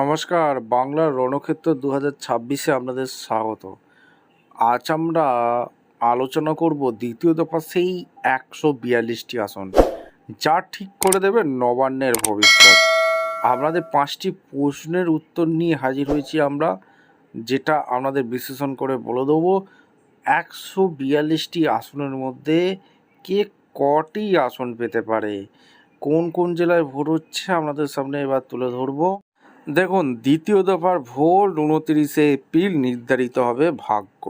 নমস্কার, বাংলার রণক্ষেত্র 2026-এ আপনাদের স্বাগত। আজ আমরা আলোচনা করব দ্বিতীয় দফা সেই 142টি আসন, যা ঠিক করে দেবে নবান্নের ভবিষ্যৎ। আপনাদের 5টি প্রশ্নের উত্তর নিয়ে হাজির হয়েছি আমরা, যেটা আপনাদের বিশ্লেষণ করে বলে দেবো 142টি আসনের মধ্যে কে কটি আসন পেতে পারে, কোন কোন জেলায় ভোট হচ্ছে আপনাদের সামনে এবার তুলে ধরবো। দেখুন, দ্বিতীয় দফার ভোট 29শে এপ্রিল নির্ধারিত হবে ভাগ্য।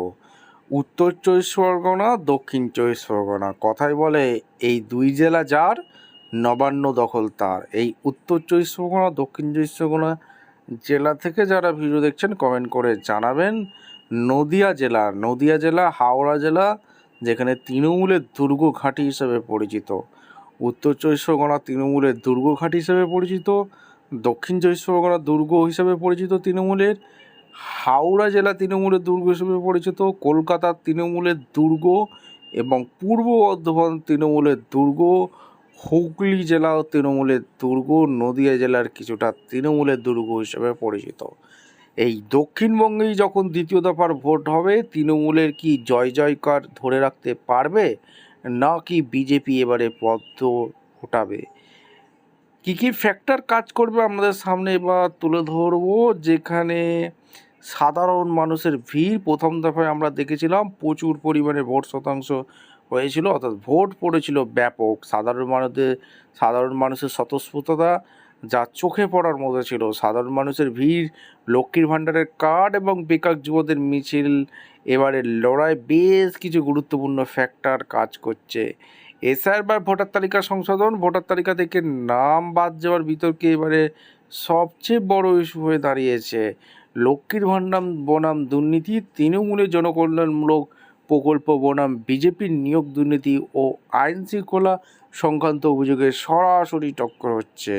উত্তর 24 পরগনা, দক্ষিণ 24 পরগনা, কথায় বলে এই দুই জেলা যার, নবান্ন দখল তার। এই উত্তর 24 পরগনা, দক্ষিণ 24 পরগনা জেলা থেকে যারা ভিডিও দেখছেন কমেন্ট করে জানাবেন। নদিয়া জেলা, হাওড়া জেলা, যেখানে তৃণমূলের দুর্গ ঘাঁটি হিসেবে পরিচিত। উত্তর 24 পরগনা তৃণমূলের দুর্গ ঘাঁটি হিসেবে পরিচিত, দক্ষিণ 24 পরগনা দুর্গ হিসেবে পরিচিত তৃণমূলের, হাওড়া জেলা তৃণমূলের দুর্গ হিসেবে পরিচিত, কলকাতার তৃণমূলের দুর্গ এবং পূর্ব বর্ধমান তৃণমূলের দুর্গ, হুগলি জেলাও তৃণমূলের দুর্গ, নদিয়া জেলার কিছুটা তৃণমূলের দুর্গ হিসেবে পরিচিত। এই দক্ষিণবঙ্গেই যখন দ্বিতীয় দফার ভোট হবে, তৃণমূলের কি জয় জয়কার ধরে রাখতে পারবে, না কি বিজেপি এবারে পদ্ম ফোটাবে? কী কী ফ্যাক্টর কাজ করবে আমাদের সামনে এবার তুলে ধরবো। যেখানে সাধারণ মানুষের ভিড়, প্রথম দফায় আমরা দেখেছিলাম প্রচুর পরিমাণে ভোট শতাংশ হয়েছিল, অর্থাৎ ভোট পড়েছিল ব্যাপক। সাধারণ মানুষের স্বতঃস্ফূর্ততা যা চোখে পড়ার মতো ছিল। সাধারণ মানুষের ভিড়, লক্ষ্মীর ভাণ্ডারের কার্ড এবং বেকার যুবদের মিছিল, এবারে লড়াই বেশ কিছু গুরুত্বপূর্ণ ফ্যাক্টর কাজ করছে। এসআইআর বা ভোটার তালিকা সংশোধন, ভোটার তালিকা থেকে নাম বাদ যাওয়ার বিতর্কে এবারে সবচেয়ে বড় ইস্যু হয়ে দাঁড়িয়েছে। লক্ষ্মীর ভাণ্ডার বনাম দুর্নীতি, তৃণমূলের জনকল্যাণমূলক প্রকল্প বনাম বিজেপির নিয়োগ দুর্নীতি ও আইন শৃঙ্খলা সংক্রান্ত অভিযোগে সরাসরি টক্কর হচ্ছে।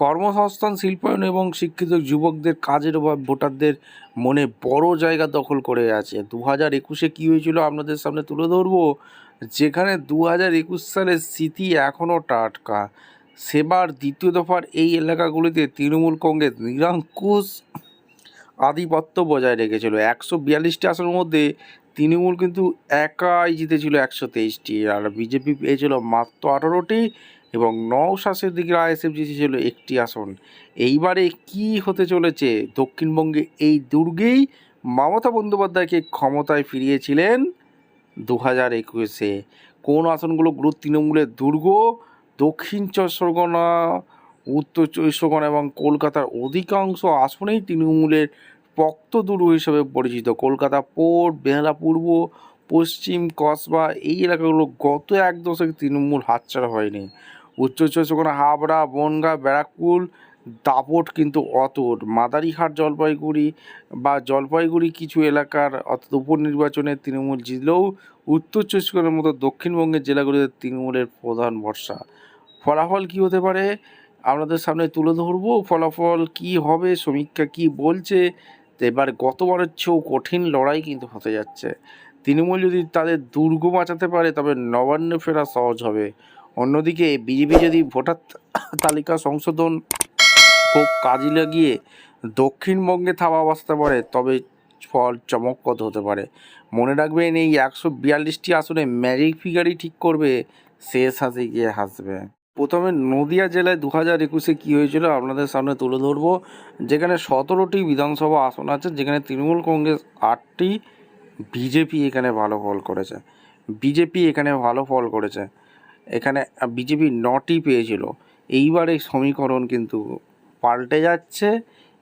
কর্মসংস্থান, শিল্পায়ন এবং শিক্ষিত যুবকদের কাজের অভাব ভোটারদের মনে বড় জায়গা দখল করে আছে। 2021-এ কী হয়েছিল আপনাদের সামনে তুলে ধরবো, যেখানে 2021 সালের স্মৃতি এখনও টাটকা। সেবার দ্বিতীয় দফার এই এলাকাগুলিতে তৃণমূল কংগ্রেস নিরঙ্কুশ আধিপত্য বজায় রেখেছিল। 142টি আসনের মধ্যে তৃণমূল কিন্তু একাই জিতেছিল 123টি, আর বিজেপি পেয়েছিল মাত্র 18টি এবং নওশাদের দিকে আইএসএফ জিতেছিল একটি আসন। এইবারে কি হতে চলেছে? দক্ষিণবঙ্গে এই দুর্গেই মমতা বন্দ্যোপাধ্যায়কে ক্ষমতায় ফিরিয়েছিলেন 2021-এ। কোন আসনগুলো তৃণমূলের দুর্গ? দক্ষিণ 24 পরগনা, উত্তর 24 পরগনা এবং কলকাতার অধিকাংশ আসনেই তৃণমূলের পক্ত দুর্গ হিসেবে পরিচিত। কলকাতা পোর্ট, বেহালা পূর্ব, পশ্চিম, কসবা, এই এলাকাগুলো গত এক দশক তৃণমূল হাতছাড়া হয়নি। উত্তর 24 পরগনা হাবড়া, বনগাঁ, ব্যারাকপুর, দাপট কিন্তু অতুট। মাদারিহাট, জলপাইগুড়ি কিছু এলাকার অর্থাৎ উপনির্বাচনে তৃণমূল জিতলেও উত্তর 24 পরগনার মতো দক্ষিণবঙ্গের জেলাগুলিতে তৃণমূলের প্রধান ভরসা। ফলাফল কী হতে পারে আপনাদের সামনে তুলে ধরবো। ফলাফল কী হবে, সমীক্ষা কী বলছে, এবার গতবারের চেয়েও কঠিন লড়াই কিন্তু হতে যাচ্ছে। তৃণমূল যদি তাদের দুর্গ বাঁচাতে পারে তবে নবান্নে ফেরা সহজ হবে। অন্যদিকে বিজেপি যদি ভোটার তালিকা সংশোধন খুব কাজে লাগিয়ে দক্ষিণবঙ্গে থাবা বসাতে পারে তবে ফল চমকপ্রদ হতে পারে। মনে রাখবেন, এই 142টি আসনে ম্যাজিক ফিগারই ঠিক করবে শেষ হাসি গিয়ে হাসবে। প্রথমে নদিয়া জেলায় 2021-এ কী হয়েছিল আপনাদের সামনে তুলে ধরবো। যেখানে 17টি বিধানসভা আসন আছে, যেখানে তৃণমূল কংগ্রেস 8টি, বিজেপি এখানে ভালো ফল করেছে। এখানে বিজেপি 9টি পেয়েছিল। এইবারে সমীকরণ কিন্তু পাল্টে যাচ্ছে।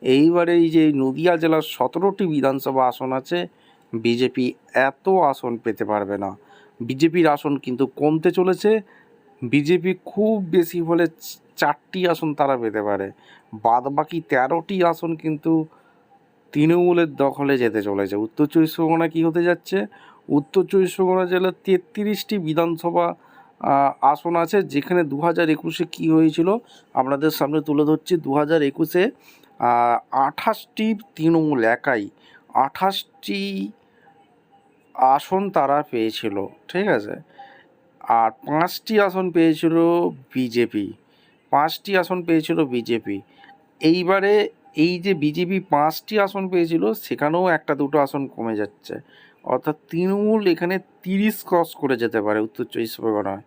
এইবারে এই যে নদিয়া জেলার 17টি বিধানসভা আসন আছে, বিজেপি এত আসন পেতে পারবে না। বিজেপির আসন কিন্তু কমতে চলেছে। বিজেপি খুব বেশি হলে 4টি আসন তারা পেতে পারে, বাদ বাকি 13টি আসন কিন্তু তৃণমূলের দখলে যেতে চলেছে। উত্তর 24 পরগনা কী হতে যাচ্ছে? উত্তর 24 পরগনা জেলার 33টি বিধানসভা আসন আছে, যেখানে 2021-এ কী হয়েছিল আপনাদের সামনে তুলে ধরছি। 2021-এ 28টি তৃণমূল একাই 28টি আসন তারা পেয়েছিল, ঠিক আছে। আর 5টি আসন পেয়েছিল বিজেপি। এইবারে এই যে বিজেপি 5টি আসন পেয়েছিল সেখানেও একটা দুটো আসন কমে যাচ্ছে, অর্থাৎ তৃণমূল এখানে 30 ক্রস করে যেতে পারে উত্তর 24 পরগনায়।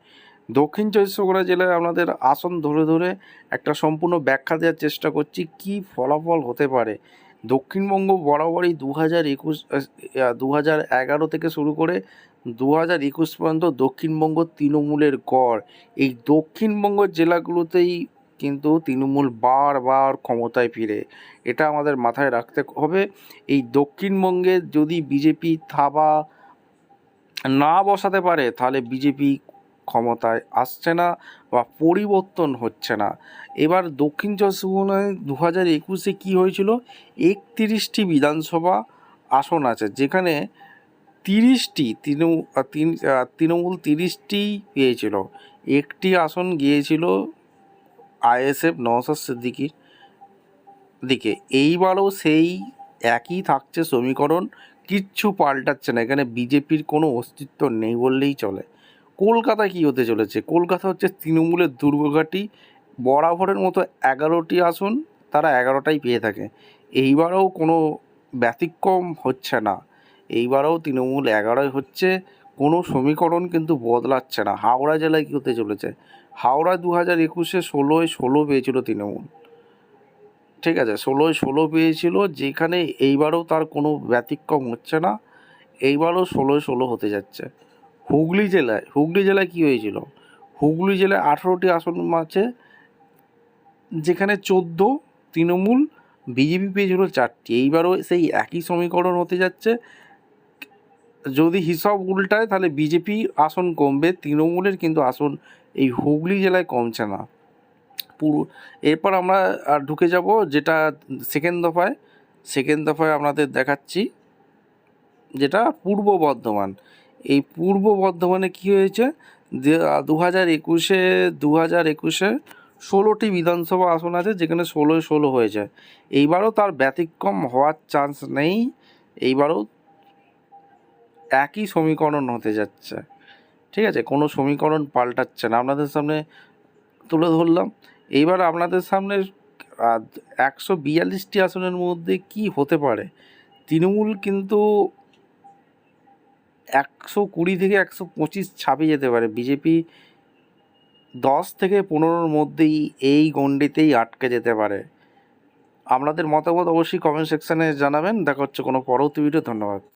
দক্ষিণ 24 পরগনা জেলায় আপনাদের আসন ধরে ধরে একটা সম্পূর্ণ ব্যাখ্যা দেওয়ার চেষ্টা করছি কী ফলাফল হতে পারে। দক্ষিণবঙ্গ বরাবরই 2011 থেকে শুরু করে 2021 পর্যন্ত দক্ষিণবঙ্গ তৃণমূলের গড়। এই দক্ষিণবঙ্গ জেলাগুলোতেই কিন্তু তৃণমূল বারবার ক্ষমতায় ফিরে, এটা আমাদের মাথায় রাখতে হবে। এই দক্ষিণবঙ্গে যদি বিজেপি থাবা না বসাতে পারে তাহলে বিজেপি ক্ষমতায় আসছে না বা পরিবর্তন হচ্ছে না। এবার দক্ষিণ চব্বিশ পরগনায় 2021-এ কী হয়েছিল, 31টি বিধানসভা আসন আছে, যেখানে 30টি তৃণমূল 30টি পেয়েছিল, একটি আসন গিয়েছিল আইএসএফ নওশাদ সিদ্দিকীর দিকে। এইবারও সেই একই থাকছে সমীকরণ, কিচ্ছু পাল্টাচ্ছে না, এখানে বিজেপির কোনো অস্তিত্ব নেই বললেই চলে। কলকাতা কী হতে চলেছে, কলকাতা হচ্ছে তৃণমূলের দুর্গঘাটি, বরাবরের মতো 11টি আসন তারা 11টাই পেয়ে থাকে। এইবারেও কোনো ব্যতিক্রম হচ্ছে না, এইবারেও তৃণমূল 11ই হচ্ছে, কোনো সমীকরণ কিন্তু বদলাচ্ছে না। হাওড়া জেলায় কী হতে চলেছে, হাওড়া 2021-এ 16 পেয়েছিল তৃণমূল, ঠিক আছে, 16 পেয়েছিল, যেখানে এইবারও তার কোনো ব্যতিক্রম হচ্ছে না, এইবারও 16 হতে যাচ্ছে। হুগলি জেলায় কী হয়েছিল, হুগলি জেলায় 18টি আসন আছে, যেখানে 14 তৃণমূল, বিজেপি পেয়েছিল 4টি। এইবারও সেই একই সমীকরণ হতে যাচ্ছে, যদি হিসাব উল্টায় তাহলে বিজেপি আসন কমবে, তৃণমূলের কিন্তু আসন এই হুগলি জেলায় কমছে না। এরপর আমরা ঢুকে যাব যেটা সেকেন্ড দফায় আপনাদের দেখাচ্ছি, যেটা পূর্ব বর্ধমান। এই পূর্ব বর্ধমানে কী হয়েছে, 2021-এ 16টি বিধানসভা আসন আছে, যেখানে 16 হয়েছে। এইবারও তার ব্যতিক্রম হওয়ার চান্স নেই, এইবারও একই সমীকরণ হতে যাচ্ছে, ঠিক আছে, কোনো সমীকরণ পাল্টাচ্ছে না, আপনাদের সামনে তুলে ধরলাম। এইবার আপনাদের সামনে 142টি আসনের মধ্যে কি হতে পারে। তৃণমূল কিন্তু 120 থেকে 125 ছাপিয়ে যেতে পারে, বিজেপি 10 থেকে 15-র মধ্যেই এই গণ্ডিতেই আটকে যেতে পারে। আপনাদের মতামত অবশ্যই কমেন্ট সেকশানে জানাবেন। দেখা হচ্ছে কোনো পরবর্তী ভিডিও। ধন্যবাদ।